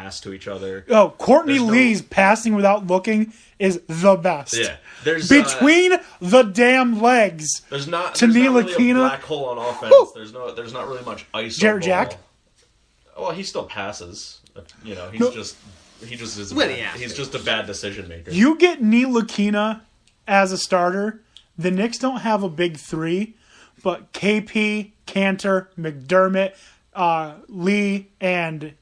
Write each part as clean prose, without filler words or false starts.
pass to each other. Oh, Courtney Lee's passing without looking is the best. Yeah, there's between the damn legs. There's not really a black hole on offense. Woo! There's not really much ice. Jared Jack. Well, he still passes. You know, he's just a bad decision maker. You get Ntilikina as a starter. The Knicks don't have a big three, but KP, Cantor, McDermott, Lee, and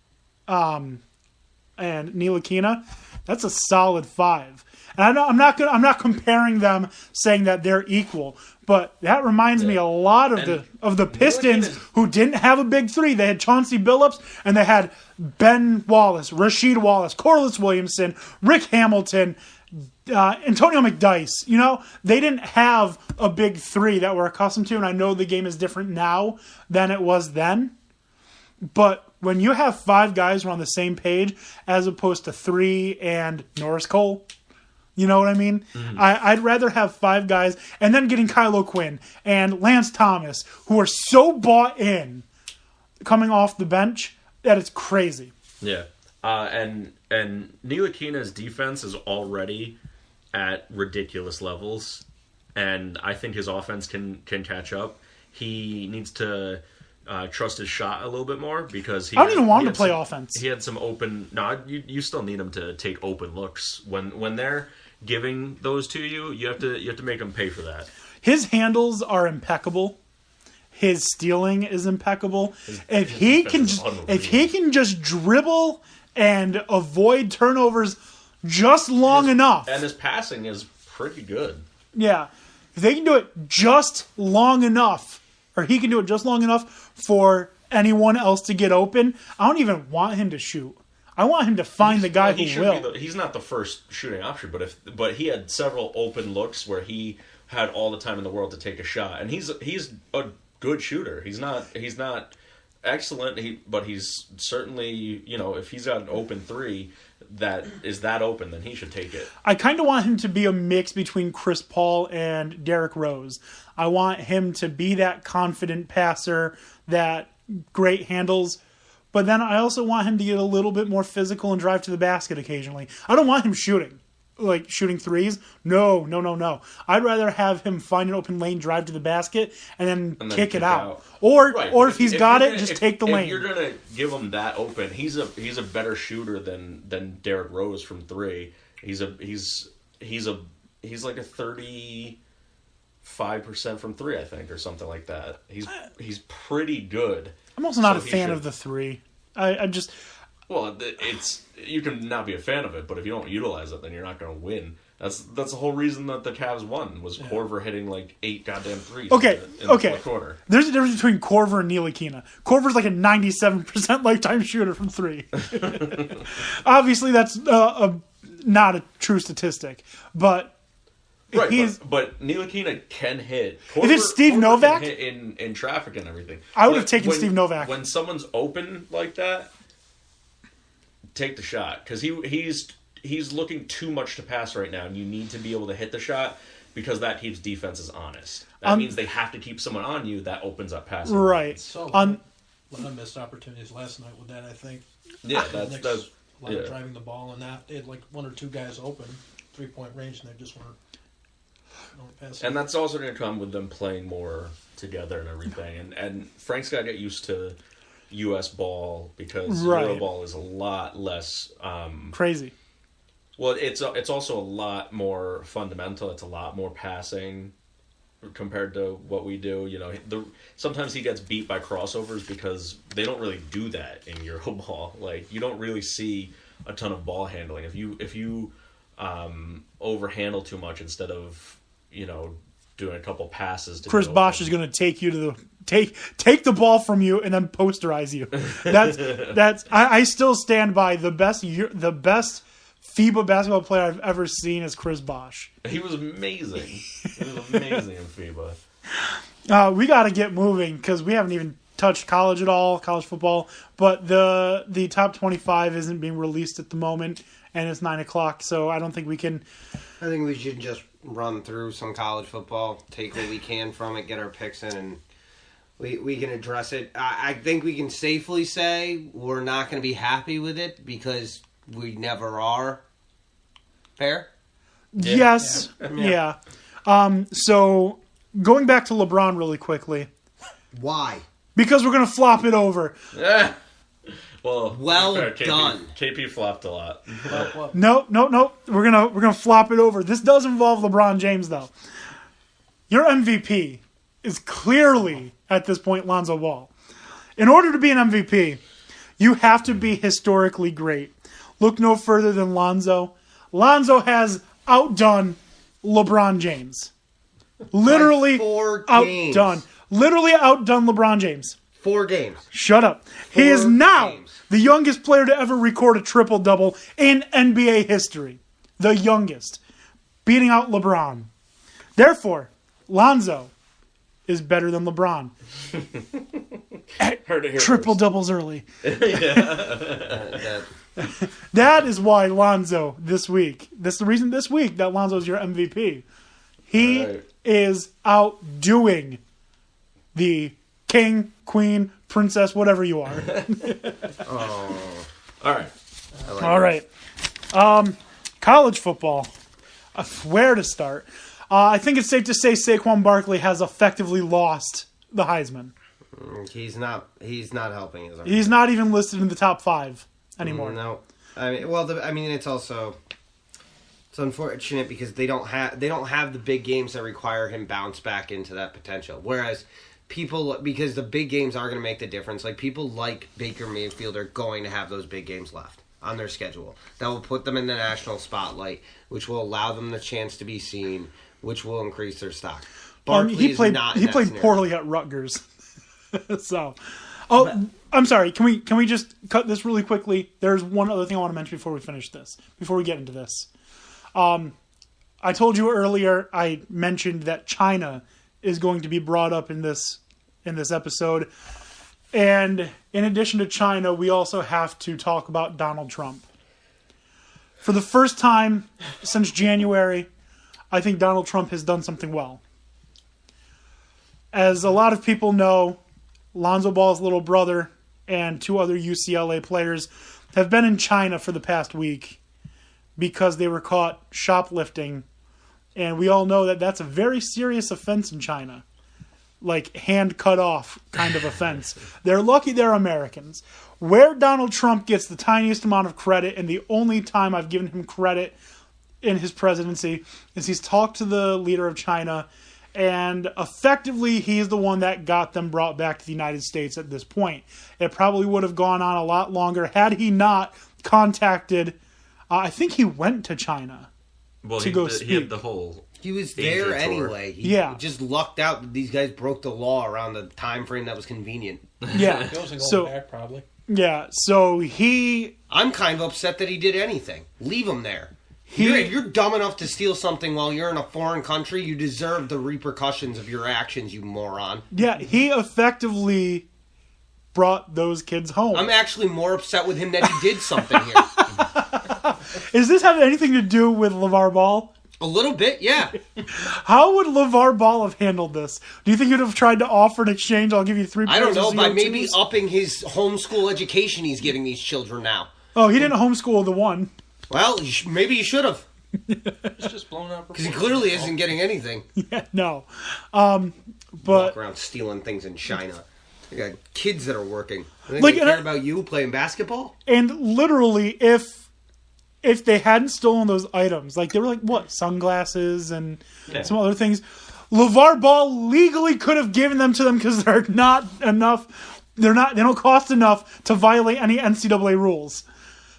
Ntilikina. That's a solid five. And I'm not comparing them, saying that they're equal, but that reminds me a lot of the Pistons, who didn't have a big three. They had Chauncey Billups, and they had Ben Wallace, Rasheed Wallace, Corliss Williamson, Rick Hamilton, Antonio McDyess. You know, they didn't have a big three that we're accustomed to, and I know the game is different now than it was then. But when you have five guys who are on the same page, as opposed to three and Norris Cole, you know what I mean? Mm-hmm. I'd rather have five guys, and then getting Kylo Quinn and Lance Thomas, who are so bought in coming off the bench that it's crazy. Yeah. And Ntilikina's defense is already at ridiculous levels, and I think his offense can catch up. He needs to trust his shot a little bit more, because I don't even want him to play offense. He had some open. No, you still need him to take open looks when they're giving those to you. You have to make him pay for that. His handles are impeccable. His stealing is impeccable. If he can just dribble and avoid turnovers just long enough, and his passing is pretty good. Yeah, if they can do it just long enough, or he can do it just long enough for anyone else to get open, I don't even want him to shoot. I want him to find the guy who will. He's not the first shooting option, but he had several open looks where he had all the time in the world to take a shot, and he's a good shooter. He's not excellent, but he's certainly, you know, if he's got an open three that is that open, then he should take it. I kind of want him to be a mix between Chris Paul and Derrick Rose. I want him to be that confident passer, that great handles, but then I also want him to get a little bit more physical and drive to the basket occasionally. I don't want him shooting threes. No. I'd rather have him find an open lane, drive to the basket, and then kick it out. Or if he's got it, just take the lane. If you're gonna give him that open, he's a better shooter than Derrick Rose from three. He's like a 35% from three, I think, or something like that. He's pretty good. I'm also not a fan of the three. I just. Well, you can not be a fan of it, but if you don't utilize it, then you're not going to win. That's the whole reason that the Cavs won, was Korver hitting like 8 goddamn threes in the fourth quarter. There's a difference between Korver and Ntilikina. Korver's like a 97% lifetime shooter from three. Obviously, that's not a true statistic, but but Ntilikina can hit. If it's Steve Novak, can hit in traffic and everything. I would have taken Steve Novak. When someone's open like that, take the shot, because he's looking too much to pass right now, and you need to be able to hit the shot, because that keeps defenses honest. That means they have to keep someone on you. That opens up passing. Right. So one of the missed opportunities last night with that, I think. Yeah, that's a lot of driving the ball, and that they had like one or two guys open 3-point range, and they just weren't passing. And that's also going to come with them playing more together and everything. And Frank's got to get used to U.S. ball, because Euro ball is a lot less crazy. Well, it's also a lot more fundamental. It's a lot more passing compared to what we do. You know, sometimes he gets beat by crossovers because they don't really do that in Euro ball. Like, you don't really see a ton of ball handling. If you overhandle too much instead of, you know, doing a couple passes to Chris Bosh is going to take you to the take the ball from you and then posterize you. That's I still stand by the best FIBA basketball player I've ever seen is Chris Bosh. He was amazing. He was amazing in FIBA. We got to get moving, because we haven't even touched college at all, college football. But the top 25 isn't being released at the moment, and it's 9:00, so I don't think we can. I think we should just run through some college football, take what we can from it, get our picks in, and we can address it. I think we can safely say we're not going to be happy with it because we never are. Fair? Yeah. Yes. Yeah. So going back to LeBron really quickly. Why? Because we're going to flop it over. Well done. KP flopped a lot. No. We're gonna flop it over. This does involve LeBron James, though. Your MVP is clearly, at this point, Lonzo Ball. In order to be an MVP, you have to be historically great. Look no further than Lonzo. Lonzo has outdone LeBron James. Literally 4 games. outdone. Literally outdone LeBron James. 4 games. Shut up. He is 4 now games. the youngest player to ever record a triple-double in NBA history. The youngest. Beating out LeBron. Therefore, Lonzo is better than LeBron. Heard it here Triple-doubles early. That That is why Lonzo this week. That's the reason this week that Lonzo is your MVP. He Right. is outdoing the king, queen, princess, whatever you are. All right. All right. College football. Where to start? I think it's safe to say Saquon Barkley has effectively lost the Heisman. He's not helping his. He's not even listed in the top 5 anymore. No, I mean, it's unfortunate because they don't have the big games that require him bounce back into that potential. Whereas because the big games are going to make the difference. Like people like Baker Mayfield are going to have those big games left on their schedule. That will put them in the national spotlight, which will allow them the chance to be seen, which will increase their stock. He played poorly at Rutgers. I'm sorry. Can we just cut this really quickly? There's one other thing I want to mention before we finish this. Before we get into this, I told you earlier. I mentioned that China is going to be brought up in this episode, and in addition to China, we also have to talk about Donald Trump. For the first time since January, I think Donald Trump has done something well. As a lot of people know, Lonzo Ball's little brother and 2 other UCLA players have been in China for the past week because they were caught shoplifting. And we all know that that's a very serious offense in China. Like hand cut off kind of offense. They're lucky they're Americans. Where Donald Trump gets the tiniest amount of credit, and the only time I've given him credit in his presidency, is he's talked to the leader of China, and effectively he's the one that got them brought back to the United States at this point. It probably would have gone on a lot longer had he not contacted, I think he went to China to go speak. He had the whole... He was there Asia tour. anyway. He just lucked out that these guys broke the law around the time frame that was convenient. Yeah. He wasn't going back, probably. Yeah, so I'm kind of upset that he did anything. Leave him there. If you're dumb enough to steal something while you're in a foreign country, you deserve the repercussions of your actions, you moron. Yeah, he effectively brought those kids home. I'm actually more upset with him that he did something here. Does this have anything to do with LeVar Ball? A little bit, yeah. How would LeVar Ball have handled this? Do you think he'd have tried to offer an exchange? I'll give you 3 pairs I don't know, of by ZO2s? maybe upping his homeschool education he's giving these children now. Oh, he didn't homeschool the one. Well, maybe he should have. It's just blown out. Because he clearly isn't getting anything. Yeah, no. Walk But around stealing things in China. You got kids that are working. They Like, care about you playing basketball? and literally, if they hadn't stolen those items, like they were like what, sunglasses and some other things, LeVar Ball legally could have given them to them because they're not enough. They don't cost enough to violate any NCAA rules.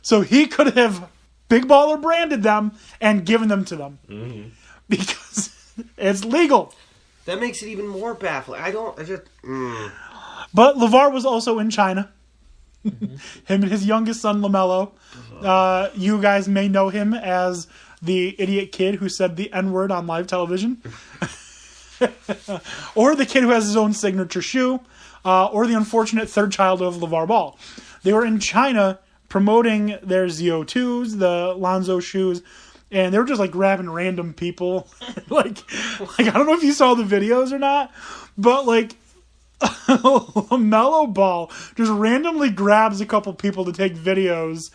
So he could have Big Baller branded them and given them to them because it's legal. That makes it even more baffling. But LeVar was also in China. Him and his youngest son, LaMelo. You guys may know him as the idiot kid who said the N-word on live television. Or the kid who has his own signature shoe. Or the unfortunate third child of LeVar Ball. They were in China promoting their ZO2s, the Lonzo shoes, and they were just like grabbing random people. like I don't know if you saw the videos or not, but like LaMelo Ball just randomly grabs a couple people to take videos,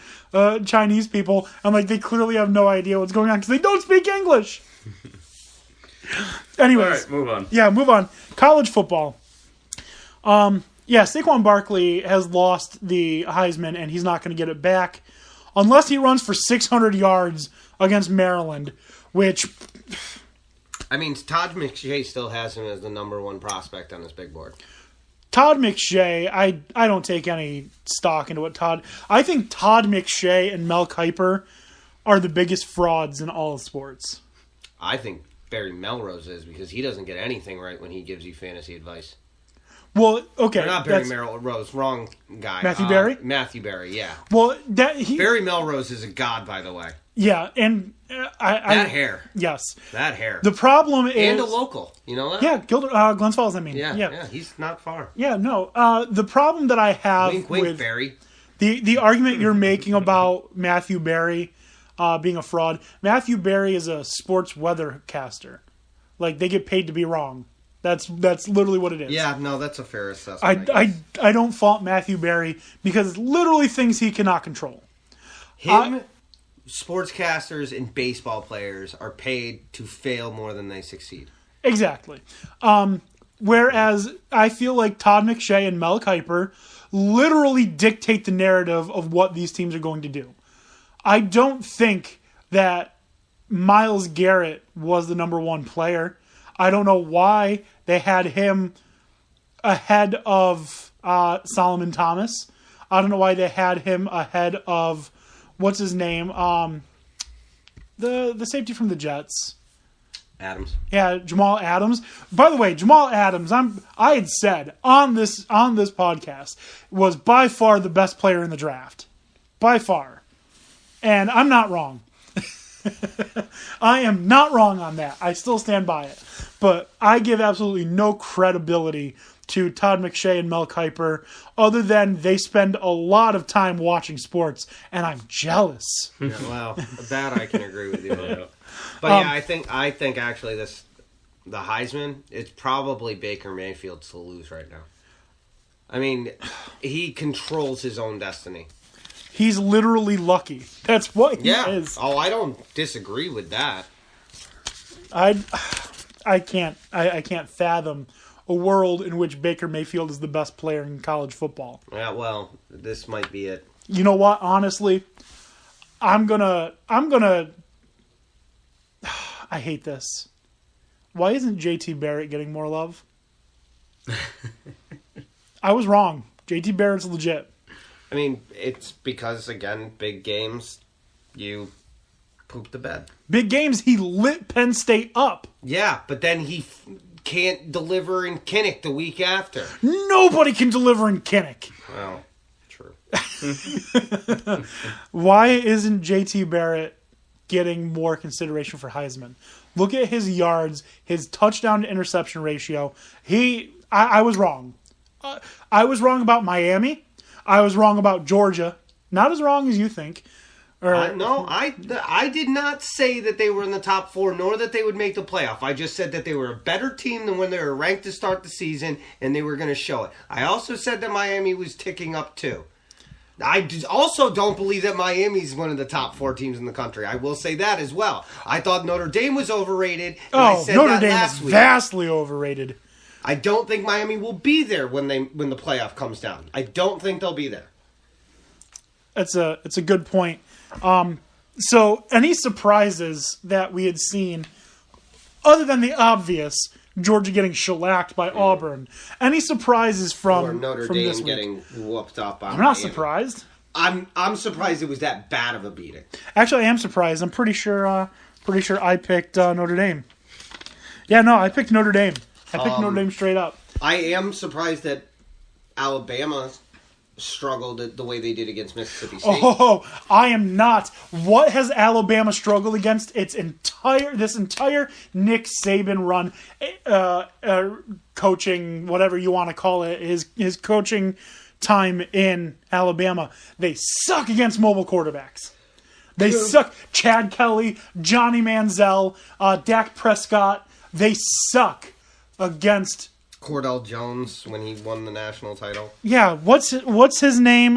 Chinese people, and like they clearly have no idea what's going on because they don't speak English. Anyways, all right, move on. Yeah, move on. College football. Yeah, Saquon Barkley has lost the Heisman, and he's not going to get it back unless he runs for 600 yards against Maryland, which... I mean, Todd McShay still has him as the number one prospect on his big board. Todd McShay, I don't take any stock into what Todd... I think Todd McShay and Mel Kiper are the biggest frauds in all of sports. I think Barry Melrose is, because he doesn't get anything right when he gives you fantasy advice. Well, okay. Or not Barry Melrose, wrong guy. Matthew Berry? Matthew Berry, yeah. Well, Barry Melrose is a god, by the way. Yeah, and that hair. Yes. That hair. The problem is... And a local, you know that? Yeah, Glens Falls, I mean. Yeah, he's not far. Yeah, no. The problem that I have wink, wink, with Barry. The argument you're making about Matthew Berry being a fraud, Matthew Berry is a sports weathercaster. Like, they get paid to be wrong. That's literally what it is. Yeah, no, that's a fair assessment. I don't fault Matthew Berry because it's literally things he cannot control. Sportscasters and baseball players are paid to fail more than they succeed. Exactly. Whereas I feel like Todd McShay and Mel Kiper literally dictate the narrative of what these teams are going to do. I don't think that Myles Garrett was the number one player. I don't know why they had him ahead of Solomon Thomas. I don't know why they had him ahead of, what's his name? The safety from the Jets. Adams. Yeah, Jamal Adams. By the way, Jamal Adams, I had said on this podcast, was by far the best player in the draft. By far. And I'm not wrong. I am not wrong on that. I still stand by it. But I give absolutely no credibility to Todd McShay and Mel Kiper other than they spend a lot of time watching sports, and I'm jealous. Yeah, well, that I can agree with you on. But I think actually the Heisman, it's probably Baker Mayfield's to lose right now. I mean, he controls his own destiny. He's literally lucky. That's what he is. Oh, I don't disagree with that. I can't fathom a world in which Baker Mayfield is the best player in college football. Yeah, well, this might be it. You know what? Honestly, I'm gonna I hate this. Why isn't JT Barrett getting more love? I was wrong. JT Barrett's legit. I mean, it's because, again, big games, you poop the bed. Big games, he lit Penn State up. Yeah, but then he can't deliver in Kinnick the week after. Nobody can deliver in Kinnick. Well, true. Why isn't JT Barrett getting more consideration for Heisman? Look at his yards, his touchdown to interception ratio. I was wrong. I was wrong about Miami. I was wrong about Georgia. Not as wrong as you think. No, I did not say that they were in the top four, nor that they would make the playoff. I just said that they were a better team than when they were ranked to start the season, and they were going to show it. I also said that Miami was ticking up, too. I also don't believe that Miami's one of the top four teams in the country. I will say that as well. I thought Notre Dame was overrated. And I said Notre that Dame last is week. vastly overrated. I don't think Miami will be there when the playoff comes down. I don't think they'll be there. It's a good point. So any surprises that we had seen, other than the obvious, Georgia getting shellacked by Auburn, any surprises from Notre from Dame this week? getting whooped up on I'm not Miami. surprised. I'm surprised it was that bad of a beating. Actually, I am surprised. I'm pretty sure I picked Notre Dame. Yeah, no, I picked Notre Dame. I picked Notre Dame straight up. I am surprised that Alabama struggled the way they did against Mississippi State. Oh, I am not. What has Alabama struggled against? This entire Nick Saban run, coaching, whatever you want to call it, his coaching time in Alabama. They suck against mobile quarterbacks. They suck. Chad Kelly, Johnny Manziel, Dak Prescott. They suck against Cordell Jones when he won the national title. Yeah, what's his name?